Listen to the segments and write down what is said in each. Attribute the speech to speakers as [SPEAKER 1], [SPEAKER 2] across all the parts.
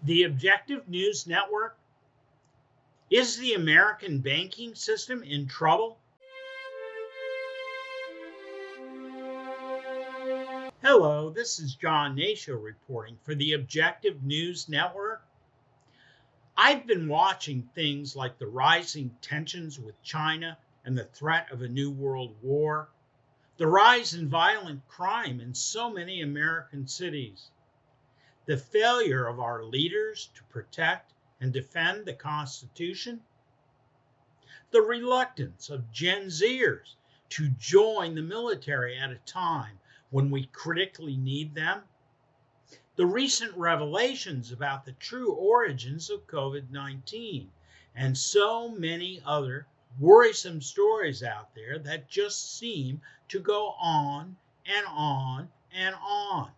[SPEAKER 1] The Objective News Network. Is the American banking system in trouble? Hello, this is John Hnatio reporting for the Objective News Network. I've been watching things like the rising tensions with China and the threat of a new world war, the rise in violent crime in so many American cities, the failure of our leaders to protect and defend the Constitution, the reluctance of Gen Zers to join the military at a time when we critically need them, the recent revelations about the true origins of COVID-19, and so many other worrisome stories out there that just seem to go on and on and on.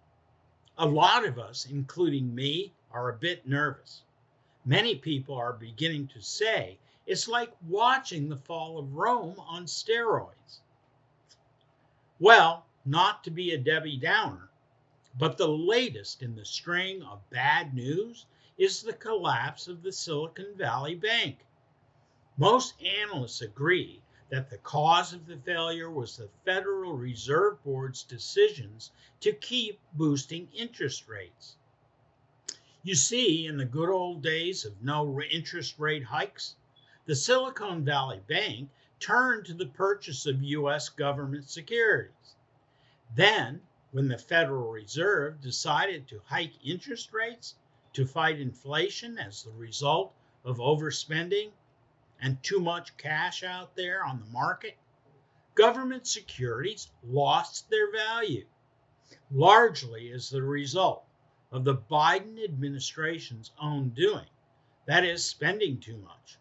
[SPEAKER 1] A lot of us, including me, are a bit nervous. Many people are beginning to say it's like watching the fall of Rome on steroids. Well, not to be a Debbie Downer, but the latest in the string of bad news is the collapse of the Silicon Valley Bank. Most analysts agree that the cause of the failure was the Federal Reserve Board's decisions to keep boosting interest rates. You see, in the good old days of no interest rate hikes, the Silicon Valley Bank turned to the purchase of U.S. government securities. Then, when the Federal Reserve decided to hike interest rates to fight inflation as the result of overspending and too much cash out there on the market, government securities lost their value, largely as the result of the Biden administration's own doing, that is, spending too much.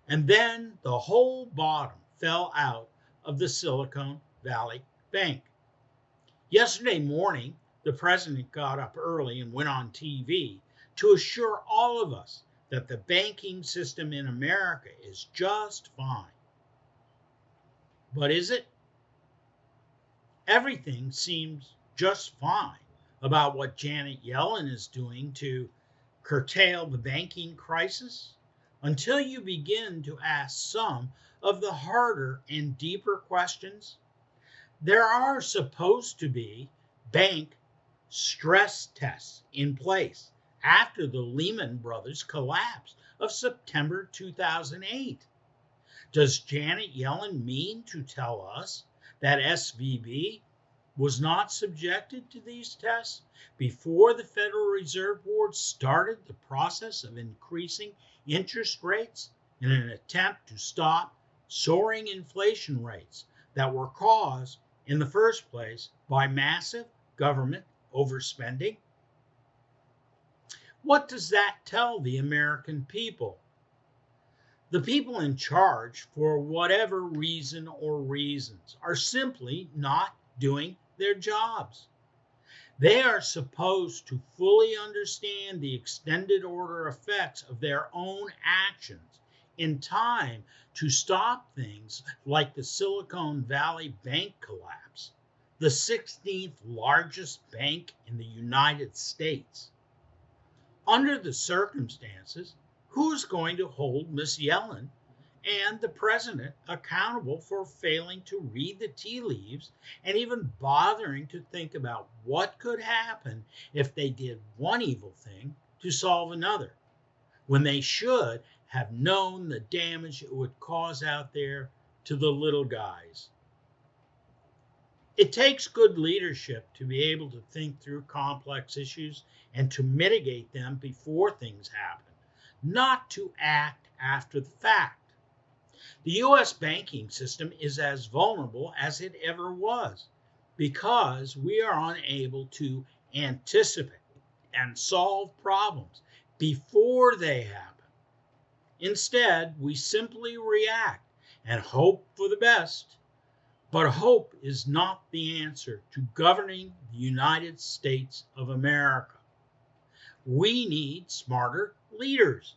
[SPEAKER 1] And then the whole bottom fell out of the Silicon Valley Bank. Yesterday morning, the president got up early and went on TV to assure all of us that the banking system in America is just fine. But is it? Everything seems just fine about what Janet Yellen is doing to curtail the banking crisis until you begin to ask some of the harder and deeper questions. There are supposed to be bank stress tests in place after the Lehman Brothers collapse of September 2008. Does Janet Yellen mean to tell us that SVB was not subjected to these tests before the Federal Reserve Board started the process of increasing interest rates in an attempt to stop soaring inflation rates that were caused in the first place by massive government overspending? What does that tell the American people? The people in charge, for whatever reason or reasons, are simply not doing their jobs. They are supposed to fully understand the extended order effects of their own actions in time to stop things like the Silicon Valley Bank collapse, the 16th largest bank in the United States. Under the circumstances, who's going to hold Miss Yellen and the president accountable for failing to read the tea leaves and even bothering to think about what could happen if they did one evil thing to solve another, when they should have known the damage it would cause out there to the little guys? It takes good leadership to be able to think through complex issues and to mitigate them before things happen, not to act after the fact. The U.S. banking system is as vulnerable as it ever was because we are unable to anticipate and solve problems before they happen. Instead, we simply react and hope for the best. But hope is not the answer to governing the United States of America. We need smarter leaders.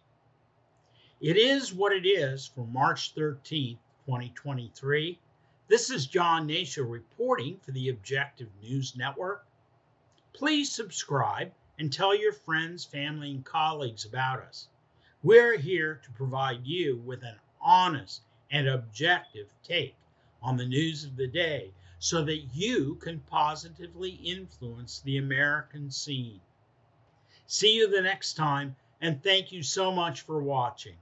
[SPEAKER 1] It is what it is for March 13th, 2023. This is John Hnatio reporting for the Objective News Network. Please subscribe and tell your friends, family, and colleagues about us. We're here to provide you with an honest and objective take on the news of the day so that you can positively influence the American scene. See you the next time, and thank you so much for watching.